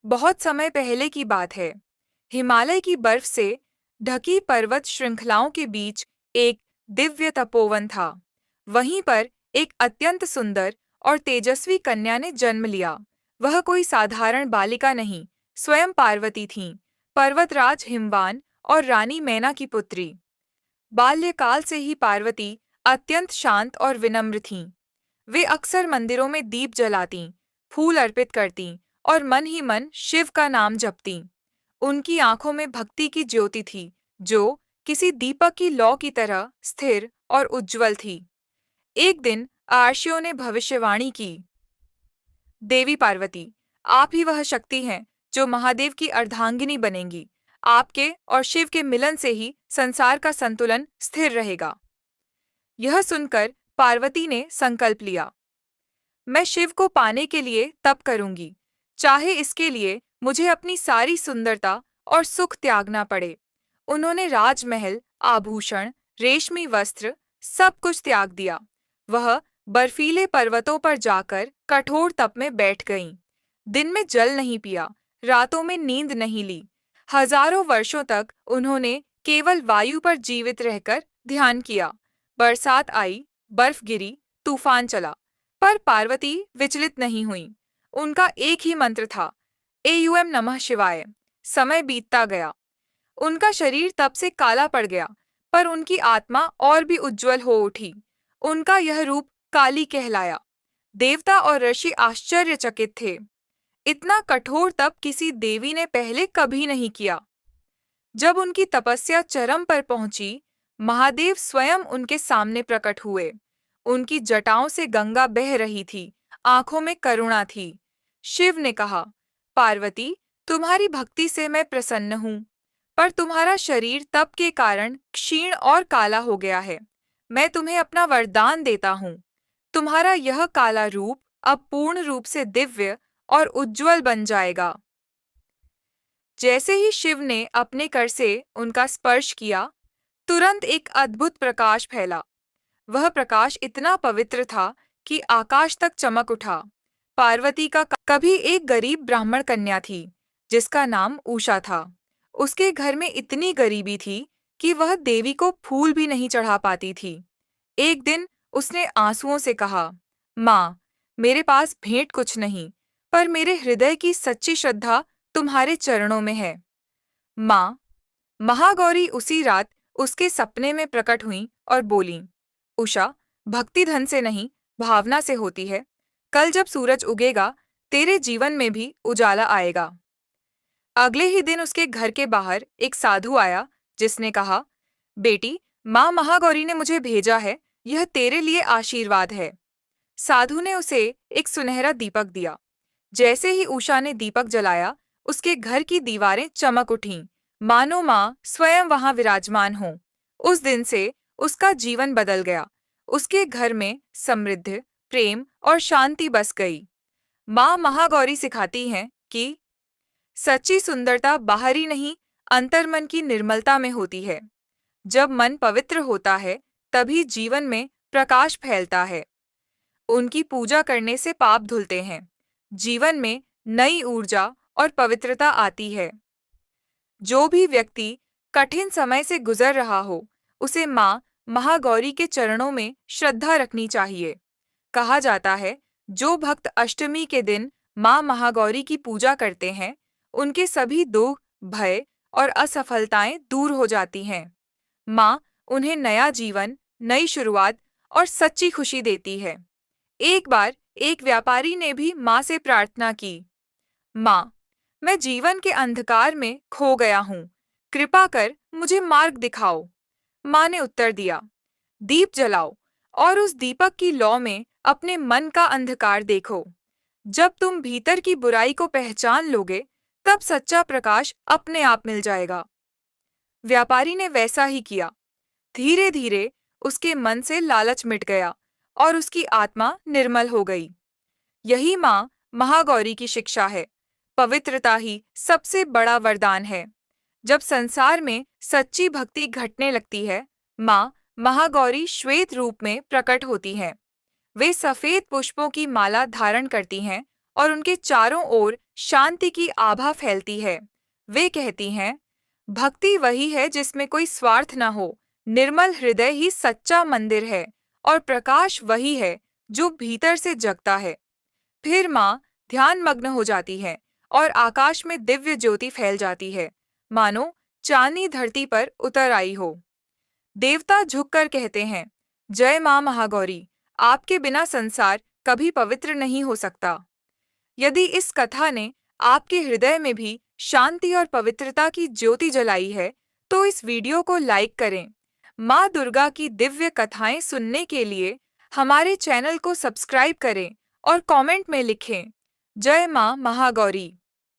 बहुत समय पहले की बात है। हिमालय की बर्फ से ढकी पर्वत श्रृंखलाओं के बीच एक दिव्य तपोवन था। वहीं पर एक अत्यंत सुंदर और तेजस्वी कन्या ने जन्म लिया। वह कोई साधारण बालिका नहीं, स्वयं पार्वती थीं, पर्वतराज हिमवान और रानी मैना की पुत्री। बाल्यकाल से ही पार्वती अत्यंत शांत और विनम्र थीं। वे अक्सर मंदिरों में दीप जलातीं, फूल अर्पित करतीं और मन ही मन शिव का नाम जपतीं। उनकी आंखों में भक्ति की ज्योति थी, जो किसी दीपक की लौ की तरह स्थिर और उज्जवल थी। एक दिन आर्षियों ने भविष्यवाणी की, देवी पार्वती, आप ही वह शक्ति हैं जो महादेव की अर्धांगिनी बनेंगी। आपके और शिव के मिलन से ही संसार का संतुलन स्थिर रहेगा। यह सुनकर पार्वती ने संकल्प लिया, मैं शिव को पाने के लिए तप करूंगी, चाहे इसके लिए मुझे अपनी सारी सुंदरता और सुख त्यागना पड़े। उन्होंने राजमहल, आभूषण, रेशमी वस्त्र, सब कुछ त्याग दिया। वह बर्फीले पर्वतों पर जाकर कठोर तप में बैठ गईं। दिन में जल नहीं पिया, रातों में नींद नहीं ली। हजारों वर्षों तक उन्होंने केवल वायु पर जीवित रहकर ध्यान किया। बरसात आई, बर्फ गिरी, तूफान चला, पर पार्वती विचलित नहीं हुई। उनका एक ही मंत्र था, एयूएम नमः शिवाय। समय बीतता गया। उनका शरीर तप से काला पड़ गया, पर उनकी आत्मा और भी उज्जवल हो उठी। उनका यह रूप काली कहलाया। देवता और ऋषि आश्चर्यचकित थे। इतना कठोर तप किसी देवी ने पहले कभी नहीं किया। जब उनकी तपस्या चरम पर पहुंची, महादेव स्वयं उनके सामने प्रकट हुए। उनकी जटाओं से गंगा बह रही थी, आंखों में करुणा थी। शिव ने कहा, पार्वती, तुम्हारी भक्ति से मैं प्रसन्न हूँ, पर तुम्हारा शरीर तप के कारण क्षीण और काला हो गया है। मैं तुम्हें अपना वरदान देता हूँ। तुम्हारा यह काला रूप अब पूर्ण रूप से दिव्य और उज्जवल बन जाएगा। जैसे ही शिव ने अपने कर से उनका स्पर्श किया, तुरंत एक अद्भुत प्रकाश फैला। वह प्रकाश इतना पवित्र था कि आकाश तक चमक उठा। पार्वती का कभी एक गरीब ब्राह्मण कन्या थी, जिसका नाम उषा था। उसके घर में इतनी गरीबी थी कि वह देवी को फूल भी नहीं चढ़ा पाती थी। एक दिन उसने आंसुओं से कहा, माँ, मेरे पास भेंट कुछ नहीं, पर मेरे हृदय की सच्ची श्रद्धा तुम्हारे चरणों में है। माँ, महागौरी उसी रात उसके सपने में प्रकट हुई और बोली, उषा, भक्ति धन से नहीं, भावना से होती है। कल जब सूरज उगेगा, तेरे जीवन में भी उजाला आएगा। अगले ही दिन उसके घर के बाहर एक साधु आया, जिसने कहा, बेटी, माँ महागौरी ने मुझे भेजा है, यह तेरे लिए आशीर्वाद है। साधु ने उसे एक सुनहरा दीपक दिया। जैसे ही उषा ने दीपक जलाया, उसके घर की दीवारें चमक उठीं, मानो माँ स्वयं वहां विराजमान हो। उस दिन से उसका जीवन बदल गया। उसके घर में समृद्धि, प्रेम और शांति बस गई। माँ महागौरी सिखाती हैं कि सच्ची सुंदरता बाहरी नहीं, अंतर्मन की निर्मलता में होती है। जब मन पवित्र होता है, तभी जीवन में प्रकाश फैलता है। उनकी पूजा करने से पाप धुलते हैं, जीवन में नई ऊर्जा और पवित्रता आती है। जो भी व्यक्ति कठिन समय से गुजर रहा हो, उसे माँ महागौरी के चरणों में श्रद्धा रखनी चाहिए। कहा जाता है, जो भक्त अष्टमी के दिन माँ महागौरी की पूजा करते हैं, उनके सभी दुख, भय और असफलताएं दूर हो जाती हैं। माँ उन्हें नया जीवन, नई शुरुआत और सच्ची खुशी देती है। एक बार एक व्यापारी ने भी माँ से प्रार्थना की, माँ, मैं जीवन के अंधकार में खो गया हूँ, कृपा कर मुझे मार्ग दिखाओ। माँ ने उत्तर दिया, दीप जलाओ और उस दीपक की लौ में अपने मन का अंधकार देखो। जब तुम भीतर की बुराई को पहचान लोगे, तब सच्चा प्रकाश अपने आप मिल जाएगा। व्यापारी ने वैसा ही किया। धीरे धीरे उसके मन से लालच मिट गया और उसकी आत्मा निर्मल हो गई। यही माँ महागौरी की शिक्षा है। पवित्रता ही सबसे बड़ा वरदान है। जब संसार में सच्ची भक्ति घटने लगती है, माँ महागौरी श्वेत रूप में प्रकट होती हैं। वे सफेद पुष्पों की माला धारण करती हैं और उनके चारों ओर शांति की आभा फैलती है। वे कहती हैं, भक्ति वही है जिसमें कोई स्वार्थ न हो, निर्मल हृदय ही सच्चा मंदिर है, और प्रकाश वही है जो भीतर से जगता है। फिर माँ ध्यान मग्न हो जाती है और आकाश में दिव्य ज्योति फैल जाती है, मानो चांदनी धरती पर उतर आई हो। देवता झुककर कहते हैं, जय माँ महागौरी, आपके बिना संसार कभी पवित्र नहीं हो सकता। यदि इस कथा ने आपके हृदय में भी शांति और पवित्रता की ज्योति जलाई है, तो इस वीडियो को लाइक करें। माँ दुर्गा की दिव्य कथाएं सुनने के लिए हमारे चैनल को सब्सक्राइब करें और कमेंट में लिखें, जय माँ महागौरी।